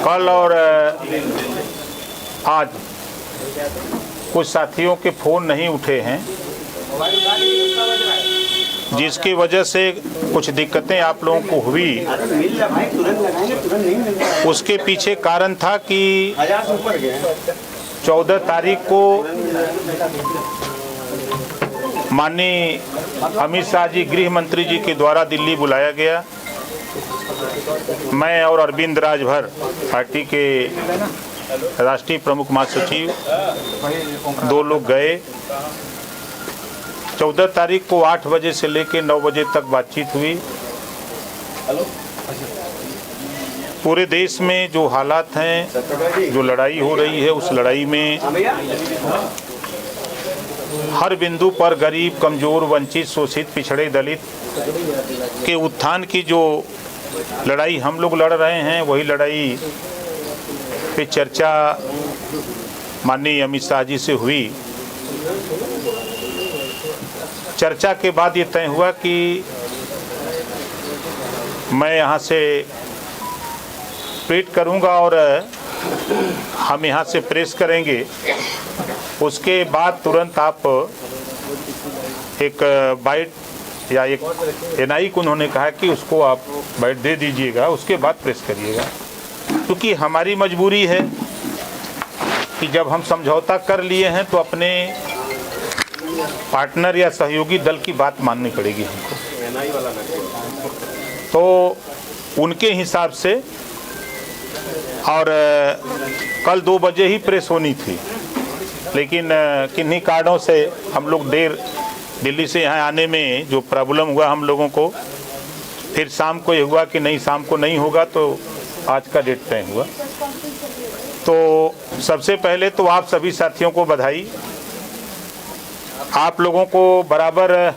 कल और आज कुछ साथियों के फ़ोन नहीं उठे हैं, जिसकी वजह से कुछ दिक्कतें आप लोगों को हुई। उसके पीछे कारण था कि 14 तारीख को माननीय अमित शाह जी गृह मंत्री जी के द्वारा दिल्ली बुलाया गया। मैं और अरविंद राजभर पार्टी के राष्ट्रीय प्रमुख महासचिव 2 लोग गए। 14 तारीख को 8 बजे से लेकर 9 बजे तक बातचीत हुई। पूरे देश में जो हालात हैं, जो लड़ाई हो रही है, उस लड़ाई में हर बिंदु पर गरीब, कमज़ोर, वंचित, शोषित, पिछड़े, दलित के उत्थान की जो लड़ाई हम लोग लड़ रहे हैं, वही लड़ाई पे चर्चा माननीय अमित शाह जी से हुई। चर्चा के बाद ये तय हुआ कि मैं यहाँ से ट्वीट करूँगा और हम यहाँ से प्रेस करेंगे। उसके बाद तुरंत आप एक बाइट या एक एनआई को उन्होंने कहा कि उसको आप बाइट दे दीजिएगा, उसके बाद प्रेस करिएगा। क्योंकि हमारी मजबूरी है कि जब हम समझौता कर लिए हैं तो अपने पार्टनर या सहयोगी दल की बात माननी पड़ेगी हमको। तो उनके हिसाब से और कल 2 बजे ही प्रेस होनी थी, लेकिन किन्हीं कारणों से हम लोग देर दिल्ली से यहाँ आने में जो प्रॉब्लम हुआ हम लोगों को, फिर शाम को ये हुआ कि नहीं, शाम को नहीं होगा, तो आज का डेट तय हुआ। तो सबसे पहले तो आप सभी साथियों को बधाई। आप लोगों को बराबर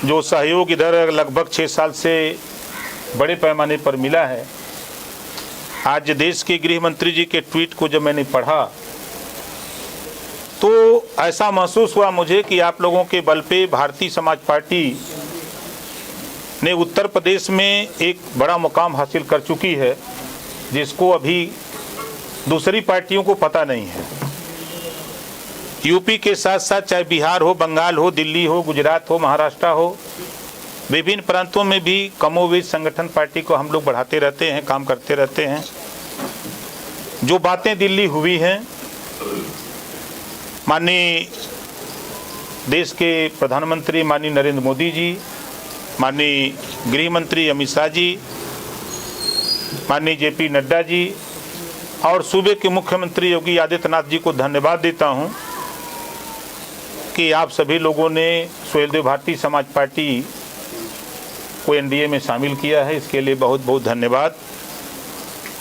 जो सहयोग इधर लगभग 6 साल से बड़े पैमाने पर मिला है। आज देश के गृह मंत्री जी के ट्वीट को जब मैंने पढ़ा तो ऐसा महसूस हुआ मुझे कि आप लोगों के बल पे भारतीय समाज पार्टी ने उत्तर प्रदेश में एक बड़ा मुकाम हासिल कर चुकी है, जिसको अभी दूसरी पार्टियों को पता नहीं है। यूपी के साथ साथ चाहे बिहार हो, बंगाल हो, दिल्ली हो, गुजरात हो, महाराष्ट्र हो, विभिन्न प्रांतों में भी कमोवेश संगठन पार्टी को हम लोग बढ़ाते रहते हैं, काम करते रहते हैं। जो बातें दिल्ली हुई हैं, माननीय देश के प्रधानमंत्री माननीय नरेंद्र मोदी जी, माननीय गृह मंत्री अमित शाह जी, माननीय जेपी नड्डा जी और सूबे के मुख्यमंत्री योगी आदित्यनाथ जी को धन्यवाद देता हूं कि आप सभी लोगों ने सुहेलदेव भारतीय समाज पार्टी को एनडीए में शामिल किया है। इसके लिए बहुत बहुत धन्यवाद।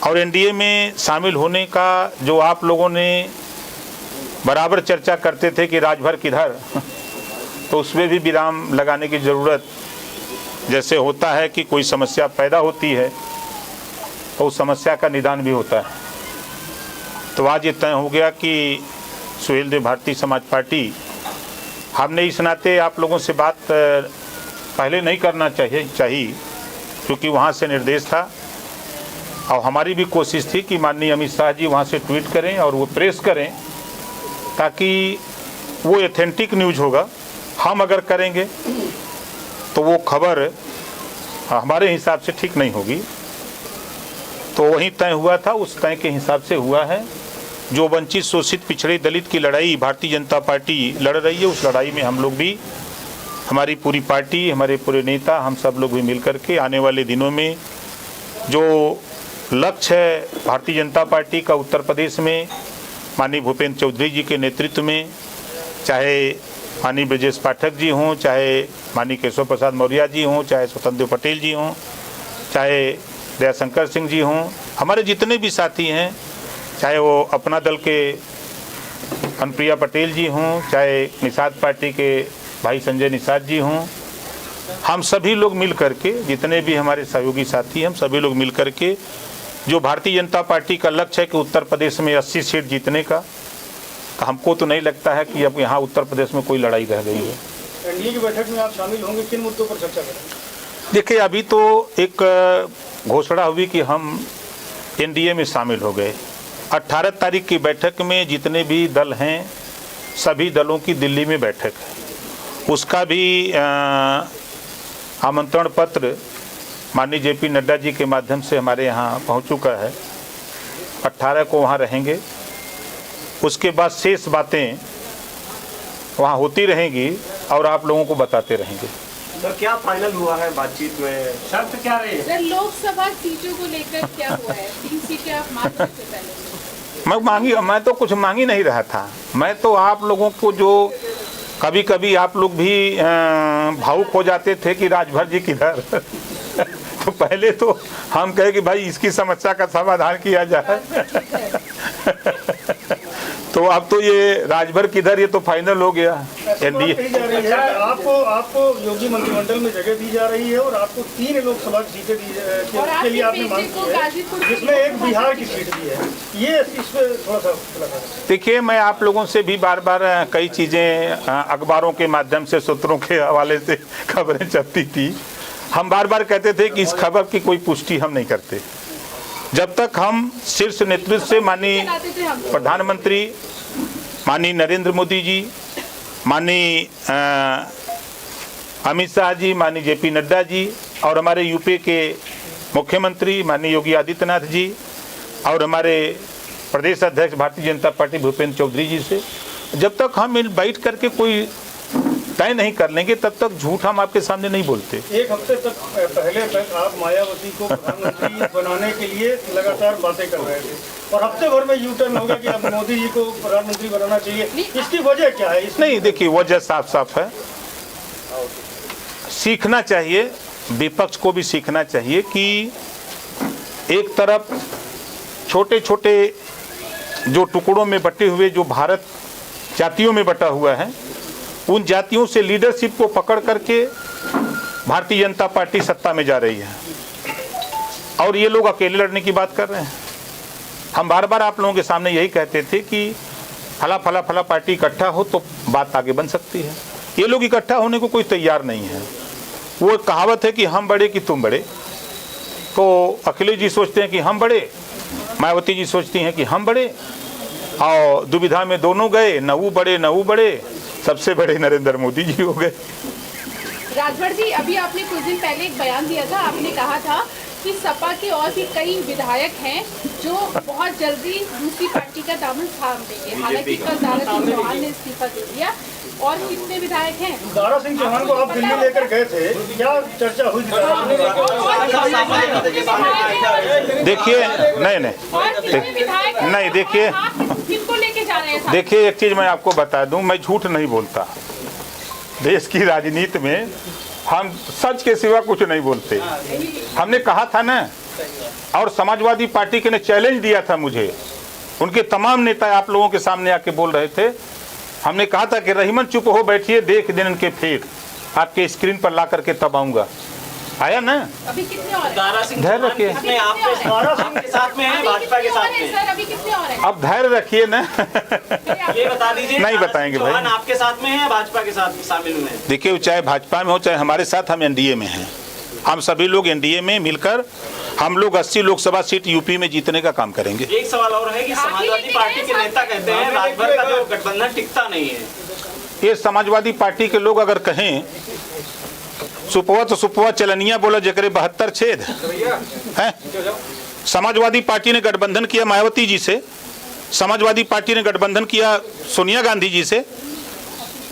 और एनडीए में शामिल होने का जो आप लोगों ने बराबर चर्चा करते थे कि राजभर किधर, तो उसमें भी विराम लगाने की ज़रूरत, जैसे होता है कि कोई समस्या पैदा होती है तो उस समस्या का निदान भी होता है। तो आज ये तय हो गया कि सुहेलदेव भारतीय समाज पार्टी, हमने इस नाते आप लोगों से बात पहले नहीं करना चाहिए क्योंकि वहाँ से निर्देश था और हमारी भी कोशिश थी कि माननीय अमित शाह जी वहाँ से ट्वीट करें और वो प्रेस करें, ताकि वो एथेंटिक न्यूज़ होगा। हम अगर करेंगे तो वो खबर हमारे हिसाब से ठीक नहीं होगी। तो वही तय हुआ था, उस तय के हिसाब से हुआ है। जो वंचित, शोषित, पिछड़े, दलित की लड़ाई भारतीय जनता पार्टी लड़ रही है, उस लड़ाई में हम लोग भी, हमारी पूरी पार्टी, हमारे पूरे नेता, हम सब लोग भी मिलकर के आने वाले दिनों में जो लक्ष्य है भारतीय जनता पार्टी का उत्तर प्रदेश में माननीय भूपेंद्र चौधरी जी के नेतृत्व में, चाहे माननीय ब्रजेश पाठक जी हों, चाहे माननीय केशव प्रसाद मौर्य जी हों, चाहे स्वतंत्र पटेल जी हों, चाहे दयाशंकर सिंह जी हों, हमारे जितने भी साथी हैं, चाहे वो अपना दल के अनुप्रिया पटेल जी हों, चाहे निषाद पार्टी के भाई संजय निषाद जी हों, हम सभी लोग मिल करके, जितने भी हमारे सहयोगी साथी हैं, हम सभी लोग मिल करके जो भारतीय जनता पार्टी का लक्ष्य है कि उत्तर प्रदेश में 80 सीट जीतने का, तो हमको तो नहीं लगता है कि अब यहाँ उत्तर प्रदेश में कोई लड़ाई रह गई है। एनडीए की बैठक में आप शामिल होंगे, किन मुद्दों पर चर्चा करेंगे? देखिए, अभी तो एक घोषणा हुई कि हम एनडीए में शामिल हो गए। 18 तारीख की बैठक में जितने भी दल हैं सभी दलों की दिल्ली में बैठक है, उसका भी आमंत्रण पत्र माननीय जेपी नड्डा जी के माध्यम से हमारे यहाँ पहुँच चुका है। 18 को वहाँ रहेंगे। उसके बाद शेष बातें वहाँ होती रहेंगी और आप लोगों को बताते रहेंगे। तो क्या फाइनल हुआ है बातचीत में, शर्त क्या रही है? सर, लोकसभा सीटों को लेकर क्या हुआ है? 3 सीटें आप मांग रहे थे पहले। मैं तो कुछ मांग ही नहीं रहा था। मैं तो आप लोगों को जो कभी कभी आप लोग भी भावुक हो जाते थे कि राजभर जी किधर तो पहले तो हम कहे कि भाई इसकी समस्या का समाधान किया जाए तो अब तो ये राजभर किधर, ये तो फाइनल हो गया। एनडीए आपको योगी मंत्रिमंडल में जगह दी जा रही है और आपको 3 लोकसभा की सीटें के लिए आपने मांग की है, जिसमें एक बिहार की सीट दी है। ये इस पे थोड़ा सा देखिए, मैं आप लोगों से भी बार बार कई चीज़ें अखबारों के माध्यम से, सूत्रों के हवाले से खबरें चलती थी। हम बार बार कहते थे कि इस खबर की कोई पुष्टि हम नहीं करते जब तक हम शीर्ष नेतृत्व से माननीय प्रधानमंत्री माननीय नरेंद्र मोदी जी, माननीय अमित शाह जी, माननीय जेपी नड्डा जी और हमारे यूपी के मुख्यमंत्री माननीय योगी आदित्यनाथ जी और हमारे प्रदेश अध्यक्ष भारतीय जनता पार्टी भूपेंद्र चौधरी जी से जब तक हम बैठ करके कोई तय नहीं कर लेंगे तब तक झूठ हम आपके सामने नहीं बोलते। एक हफ्ते तक पहले तक आप मायावती को प्रधानमंत्री बनाने के लिए लगातार बातें कर रहे थे और हफ्ते भर में यू टर्न होगा कि अब मोदी जी को प्रधानमंत्री बनाना चाहिए। इसकी वजह क्या है? नहीं, देखिए, वजह साफ साफ है। सीखना चाहिए, विपक्ष को भी सीखना चाहिए कि एक तरफ छोटे छोटे जो टुकड़ों में बटे हुए जो भारत जातियों में बटा हुआ है, उन जातियों से लीडरशिप को पकड़ करके भारतीय जनता पार्टी सत्ता में जा रही है और ये लोग अकेले लड़ने की बात कर रहे हैं। हम बार बार आप लोगों के सामने यही कहते थे कि फला फला फला पार्टी इकट्ठा हो तो बात आगे बन सकती है। ये लोग इकट्ठा होने को कोई तैयार नहीं है। वो एक कहावत है कि हम बड़े कि तुम बड़े, तो अखिलेश जी सोचते हैं कि हम बड़े, मायावती जी सोचती हैं कि हम बड़े, और दुविधा में दोनों गए, न वो बड़े, सबसे बड़े नरेंद्र मोदी जी हो गए। राजभर जी, अभी आपने कुछ दिन पहले एक बयान दिया था, आपने कहा था कि सपा के और भी कई विधायक हैं जो बहुत जल्दी दूसरी पार्टी का दामन थाम देंगे। हालांकि कल दारा सिंह चौहान ने इस्तीफा दे दिया। और कितने विधायक हैं? दारा सिंह चौहान को आप दिल्ली लेकर गए थे, क्या चर्चा हुई? देखिए, नहीं देखिए, किनको लेके जा रहे हैं? देखिए, एक चीज मैं आपको बता दूं, मैं झूठ नहीं बोलता। देश की राजनीति में हम सच के सिवा कुछ नहीं बोलते। हमने कहा था ना, और समाजवादी पार्टी के ने चैलेंज दिया था मुझे, उनके तमाम नेता आप लोगों के सामने आके बोल रहे थे। हमने कहा था कि रहीमन चुप हो बैठिए, देख दिन उनके फेर आपके स्क्रीन पर ला करके तब आऊंगा। आया ना? अभी कितने और हैं? धैर्य रखिए, आपके साथ में है, भाजपा के साथ में? सर, अभी कितने और हैं? अब धैर्य रखिए ना ये बता दीजिए, नहीं बताएंगे भाई। चौहान आपके साथ में है, भाजपा के साथ शामिल हुए हैं? देखिए, चाहे भाजपा में हो चाहे हमारे साथ, हम एनडीए में हैं। हम सभी लोग एनडीए में मिलकर हम लोग 80 लोकसभा सीट यूपी में जीतने का काम करेंगे। एक सवाल और है कि समाजवादी पार्टी के नेता कहते हैं राजभर का जो गठबंधन टिकता नहीं है। ये समाजवादी पार्टी के लोग अगर कहें सुपवा तो सुपवा चलनिया बोला जकरे 72 छेद है। समाजवादी पार्टी ने गठबंधन किया मायावती जी से, समाजवादी पार्टी ने गठबंधन किया सोनिया गांधी जी से,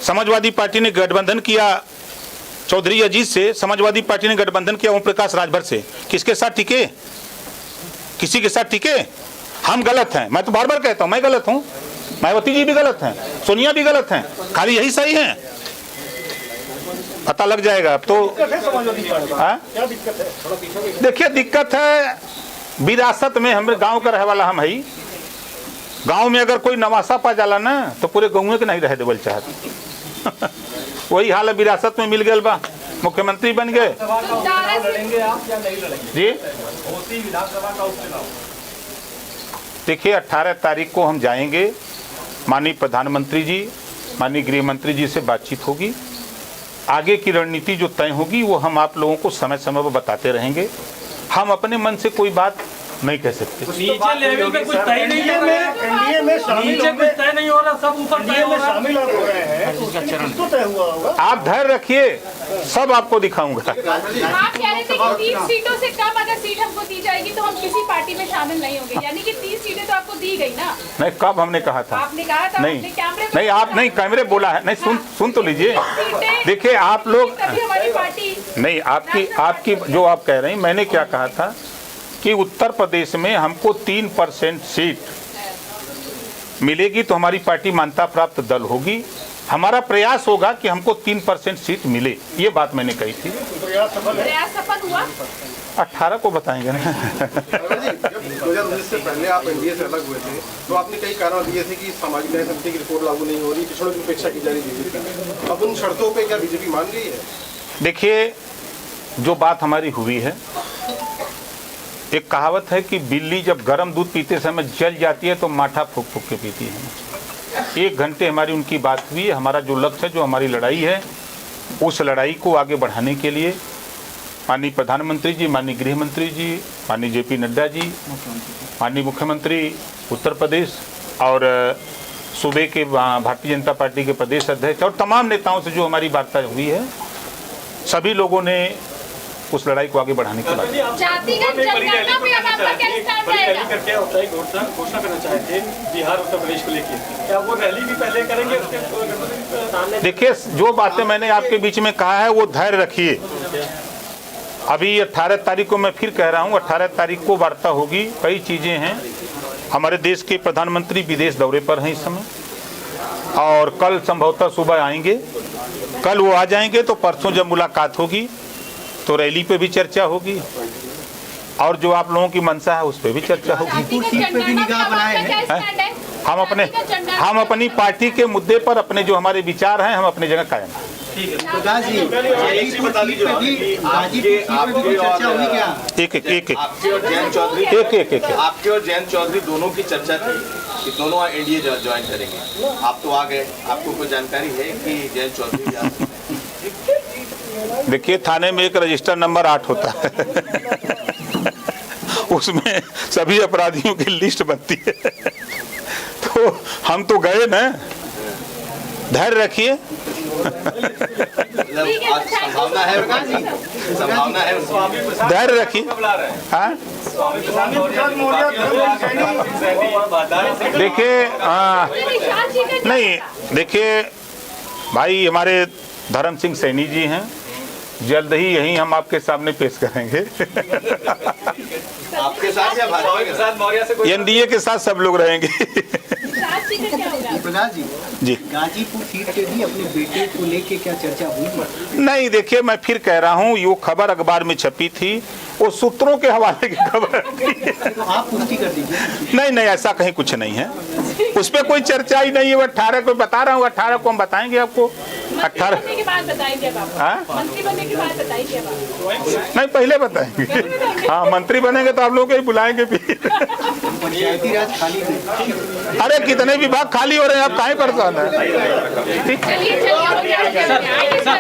समाजवादी पार्टी ने गठबंधन किया चौधरी अजीत से, समाजवादी पार्टी ने गठबंधन किया ओम प्रकाश राजभर से। किसके साथ टिके? किसी के साथ टिके? हम गलत हैं। मैं तो बार बार कहता हूं मैं गलत हूं, मायावती जी भी गलत हैं, सोनिया भी गलत हैं, खाली यही सही हैं। पता लग जाएगा अब तो। क्या दिक्कत है? देखिए, दिक्कत है विरासत में। हम गांव का रहे वाला हम है। गांव में अगर कोई नवासा पा जाला ना तो पूरे गाँव के नहीं रह देवल चाहत वही हाल है, विरासत में मिल गए बा, मुख्यमंत्री बन गए जी। देखिए, 18 तारीख को हम जाएंगे, माननीय प्रधानमंत्री जी, माननीय गृह मंत्री जी से बातचीत होगी। आगे की रणनीति जो तय होगी वो हम आप लोगों को समय समय पर बताते रहेंगे। हम अपने मन से कोई बात नहीं कह सकते। नीचे लेवल पे कुछ तय नहीं है, एनडीए में शामिल नीचे कुछ तय नहीं हो रहा, सब ऊपर तय एनडीए हो में रहा है। शामिल आप हो रहे हैं तो उसमें कुछ तो तय हुआ होगा। आप धैर्य रखिए, सब आपको दिखाऊंगा। आप कह रहे थे कि 30 सीटों से कम अगर सीट हमको दी जाएगी तो हम किसी पार्टी में शामिल नहीं होंगे, यानी कि 30 सीटें तो आपको दी गई ना। नहीं, कब हमने कहा था? आपने कहा था, नहीं आपने कैमरे नहीं, आप नहीं कैमरे बोला है, नहीं सुन तो लीजिए। सीटें देखिए आप लोग, तभी हमारी पार्टी नहीं आपकी जो आप कह रहे हैं, मैंने क्या कहा था कि उत्तर प्रदेश में हमको 3% सीट मिलेगी तो हमारी पार्टी मान्यता प्राप्त दल होगी। हमारा प्रयास होगा कि हमको 3% सीट मिले, ये बात मैंने कही थी। प्रयास सफल है। प्रयास सफल हुआ। 18 को बताएंगे ना। अगर जी, जब 2019 से पहले आप एनडीए से अलग हुए थे तो आपने कई कारण दिए थे कि सामाजिक न्याय समिति की रिपोर्ट लागू नहीं हो रही, पिछड़ों की उपेक्षा की जा रही बीजेपी। अब उन शर्तों पे क्या बीजेपी मान गई है? देखिए, जो बात हमारी हुई है, एक कहावत है कि बिल्ली जब गर्म दूध पीते समय जल जाती है तो माठा फूक फूक के पीती है। 1 घंटे हमारी उनकी बात हुई है। हमारा जो लक्ष्य है, जो हमारी लड़ाई है, उस लड़ाई को आगे बढ़ाने के लिए माननीय प्रधानमंत्री जी, माननीय गृह मंत्री जी, माननीय जेपी नड्डा जी, माननीय मुख्यमंत्री उत्तर प्रदेश और सूबे के भारतीय जनता पार्टी के प्रदेश अध्यक्ष और तमाम नेताओं से जो हमारी वार्ता हुई है, सभी लोगों ने उस लड़ाई को आगे बढ़ाने की बात। जातिगत जनगणना पे अब आपका क्या स्टैंड रहेगा? करके होता है घोषणा करना चाहे थे बिहार उत्तर प्रदेश को लेकर, क्या वो रैली भी पहले करेंगे उसके? देखिए, जो बातें मैंने आपके बीच में कहा है वो धैर्य रखिए। अभी 18 तारीख को मैं फिर कह रहा हूँ, 18 तारीख को वार्ता होगी। कई चीज़ें हैं। हमारे देश के प्रधानमंत्री विदेश दौरे पर हैं इस समय और कल संभवतः सुबह आएंगे। कल वो आ जाएंगे तो परसों जब मुलाकात होगी तो रैली पे भी चर्चा होगी और जो आप लोगों की मंशा है उस पर भी चर्चा होगी। जातिगत जनगणना पे अब आपका क्या स्टैंड है? हम अपनी पार्टी के मुद्दे पर अपने जो हमारे विचार हैं, हम अपने जगह कायम हैं। प्रकाश जी, गाजीपुर सीट पे भी चर्चा हुई क्या? एक आपके और जयंत चौधरी आपके और जयंत चौधरी दोनों की चर्चा थी कि दोनों एनडीए ज्वाइन करेंगे। आप तो आ गए, आपको कोई जानकारी है कि जयंत चौधरी भी आ सकते हैं? देखिए, थाने में एक रजिस्टर नंबर 8 होता है उसमें सभी अपराधियों की लिस्ट बनती है तो हम तो गए ना। धैर्य रखिए। संभावना है, संभावना है, धैर्य रखिए। हाँ, देखिए, नहीं, देखिए भाई, हमारे धर्म सिंह सैनी जी हैं, जल्द ही यहीं हम आपके सामने पेश करेंगे। आपके साथ या भाजपा के साथ? मौर्य से कोई एनडीए के साथ सब लोग रहेंगे। प्रकाश जी, गाजीपुर सीट पे भी अपने बेटे को लेके क्या चर्चा हुई? नहीं, देखिए, मैं फिर कह रहा हूँ, ये खबर अखबार में छपी थी, वो सूत्रों के हवाले की खबर तो आप पुष्टि कर दीजिए। नहीं, ऐसा कहीं कुछ नहीं है, उस पर कोई चर्चा ही नहीं है। वो 18 को बता रहा हूँ, 18 को हम बताएंगे आपको। 18 मंत्री बनने के बाद बताएंगे अब आप। हाँ? मंत्री बनने के बाद बताएंगे अब आप। नहीं, पहले बताएंगे। हाँ, मंत्री बनेंगे तो आप लोगों को ही बुलाएंगे भी। पंचायती राज खाली है। अरे कितने विभाग खाली हो रहे हैं, आप काहे परेशान है? चलिए